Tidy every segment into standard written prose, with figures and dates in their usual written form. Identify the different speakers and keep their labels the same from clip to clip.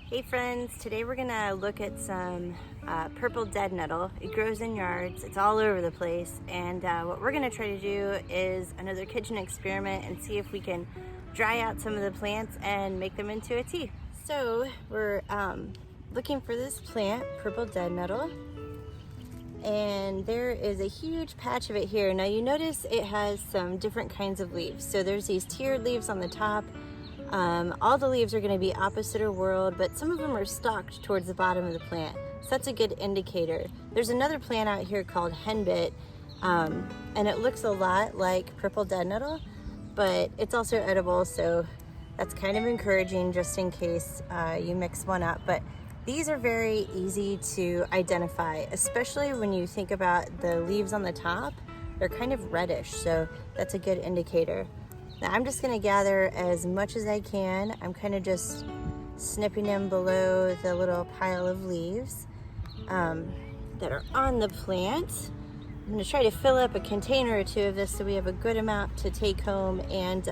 Speaker 1: Hey friends, today we're gonna look at some purple dead nettle. It grows in yards, it's all over the place, and what we're gonna try to do is another kitchen experiment and see if we can dry out some of the plants and make them into a tea. So we're looking for this plant, purple dead nettle, and there is a huge patch of it here. Now you notice it has some different kinds of leaves. So there's these tiered leaves on the top. All the leaves are going to be opposite or whorled, but some of them are stalked towards the bottom of the plant. So that's a good indicator. There's another plant out here called henbit, and it looks a lot like purple dead nettle, but it's also edible, so that's kind of encouraging just in case you mix one up. But these are very easy to identify, especially when you think about the leaves on the top. They're kind of reddish, so that's a good indicator. Now I'm just gonna gather as much as I can. I'm kind of just snipping them below the little pile of leaves that are on the plant. I'm gonna try to fill up a container or two of this so we have a good amount to take home and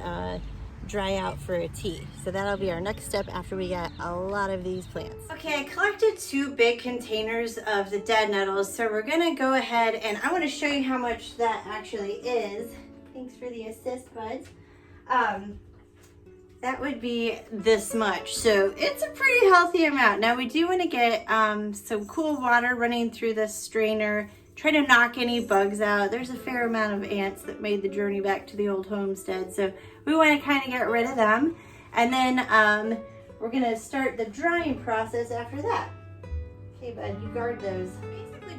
Speaker 1: dry out for a tea. So that'll be our next step after we get a lot of these plants. Okay, I collected 2 big containers of the dead nettles, so we're gonna go ahead and I wanna show you how much that actually is. Thanks for the assist, buds. That would be this much, so it's a pretty healthy amount. Now we do want to get some cool water running through this strainer, try to knock any bugs out. There's a fair amount of ants that made the journey back to the old homestead, so we want to kind of get rid of them, and then we're going to start the drying process after that. Okay, bud, you guard those.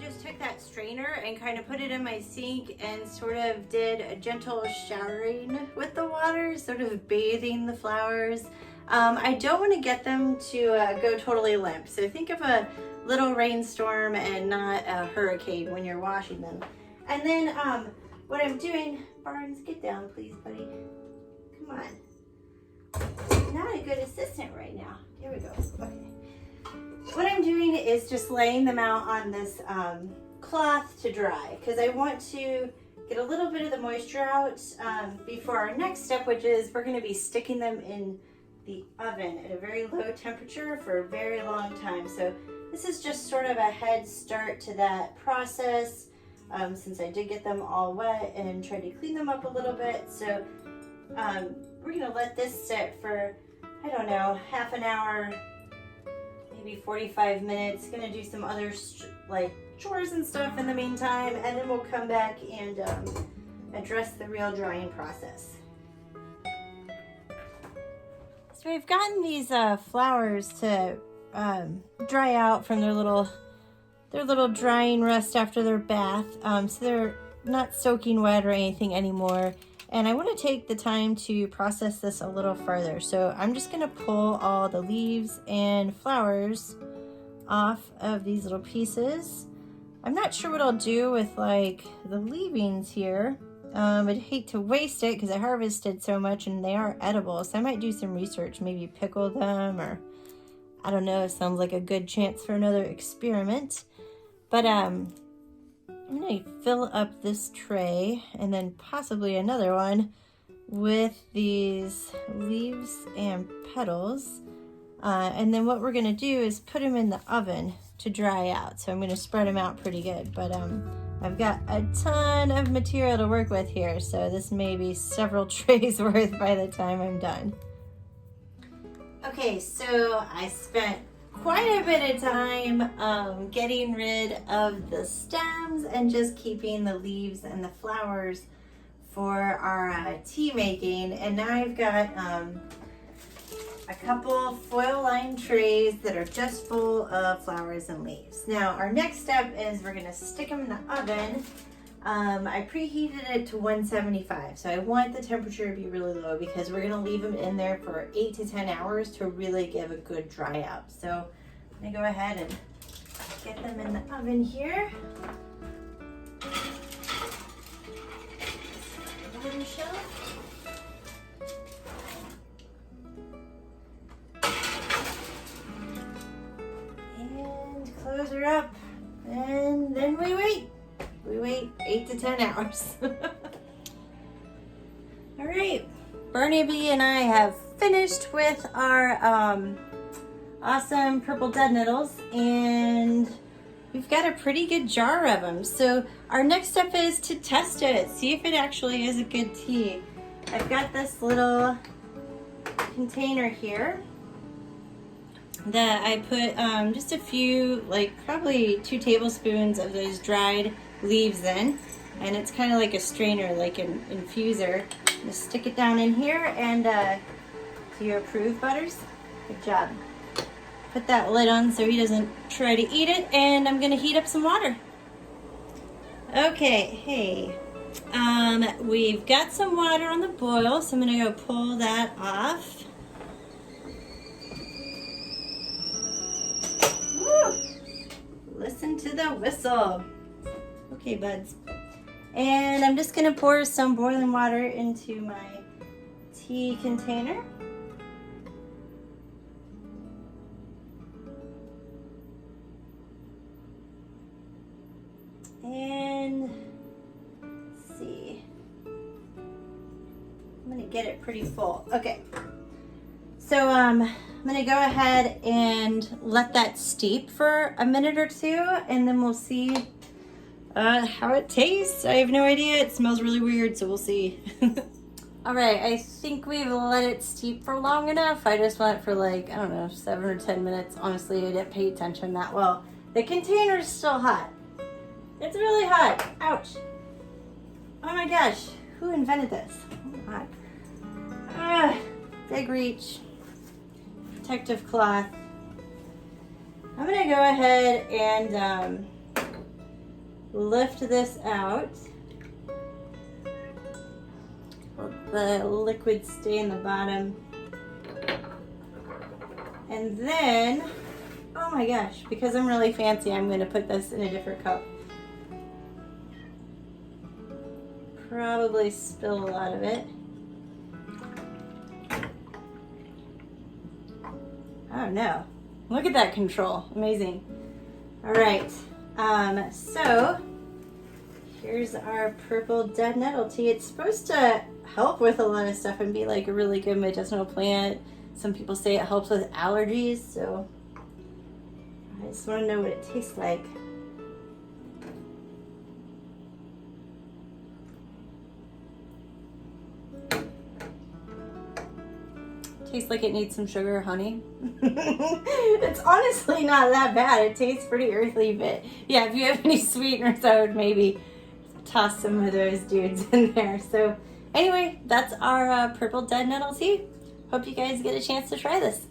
Speaker 1: Just took that strainer and kind of put it in my sink and sort of did a gentle showering with the water, sort of bathing the flowers. I don't want to get them to go totally limp, so think of a little rainstorm and not a hurricane when you're washing them. And then what I'm doing, Barnes, get down please, buddy. Come on. Not a good assistant right now. Here we go. Okay. What I'm doing is just laying them out on this cloth to dry, because I want to get a little bit of the moisture out before our next step, which is we're going to be sticking them in the oven at a very low temperature for a very long time. So this is just sort of a head start to that process, since I did get them all wet and tried to clean them up a little bit. So we're going to let this sit for, I don't know, half an hour, maybe 45 minutes. Gonna do some other like chores and stuff in the meantime, and then we'll come back and address the real drying process. So I've gotten these flowers to dry out from their little drying rest after their bath, so they're not soaking wet or anything anymore. And I want to take the time to process this a little further. So I'm just going to pull all the leaves and flowers off of these little pieces. I'm not sure what I'll do with like the leavings here. I'd hate to waste it because I harvested so much and they are edible. So I might do some research, maybe pickle them, or I don't know. Sounds like a good chance for another experiment. But I'm going to fill up this tray and then possibly another one with these leaves and petals. And then what we're going to do is put them in the oven to dry out. So I'm going to spread them out pretty good. But I've got a ton of material to work with here. So this may be several trays worth by the time I'm done. Okay, so I spent quite a bit of time getting rid of the stems and just keeping the leaves and the flowers for our tea making. And now I've got a couple foil lined trays that are just full of flowers and leaves. Now our next step is we're going to stick them in the oven. I preheated it to 175, so I want the temperature to be really low because we're going to leave them in there for 8 to 10 hours to really give a good dry out. So I'm going to go ahead and get them in the oven here. Oven shelf. And close her up, and then we wait. We wait 8 to 10 hours. All right, Barnaby and I have finished with our awesome purple dead nettles, and we've got a pretty good jar of them. So our next step is to test it, see if it actually is a good tea. I've got this little container here that I put just a few, like probably 2 tablespoons of those dried leaves in, and it's kind of like a strainer, like an infuser. Just stick it down in here, and do you approve, Butters? Good job. Put that lid on so he doesn't try to eat it, and I'm gonna heat up some water. Okay, hey, we've got some water on the boil, so I'm gonna go pull that off. Woo! Listen to the whistle. Okay, buds. And I'm just gonna pour some boiling water into my tea container. And let's see, I'm gonna get it pretty full. Okay, so I'm gonna go ahead and let that steep for a minute or two, and then we'll see how it tastes. I have no idea. It smells really weird, so we'll see. All right, I think we've let it steep for long enough. I just went for like, I don't know, 7 or 10 minutes. Honestly, I didn't pay attention that well. The container's still hot. It's really hot. Ouch. Oh my gosh. Who invented this? Oh my God. Big reach. Protective cloth. I'm going to go ahead and lift this out. Let the liquid stay in the bottom. And then, oh my gosh, because I'm really fancy, I'm going to put this in a different cup. Probably spill a lot of it. Oh no. Look at that control. Amazing. All right. So here's our purple dead nettle tea. It's supposed to help with a lot of stuff and be like a really good medicinal plant. Some people say it helps with allergies, so I just want to know what it tastes like. Tastes like it needs some sugar or honey. It's honestly not that bad. It tastes pretty earthy, but yeah, if you have any sweeteners, I would maybe toss some of those dudes in there. So anyway, that's our purple dead nettle tea. Hope you guys get a chance to try this.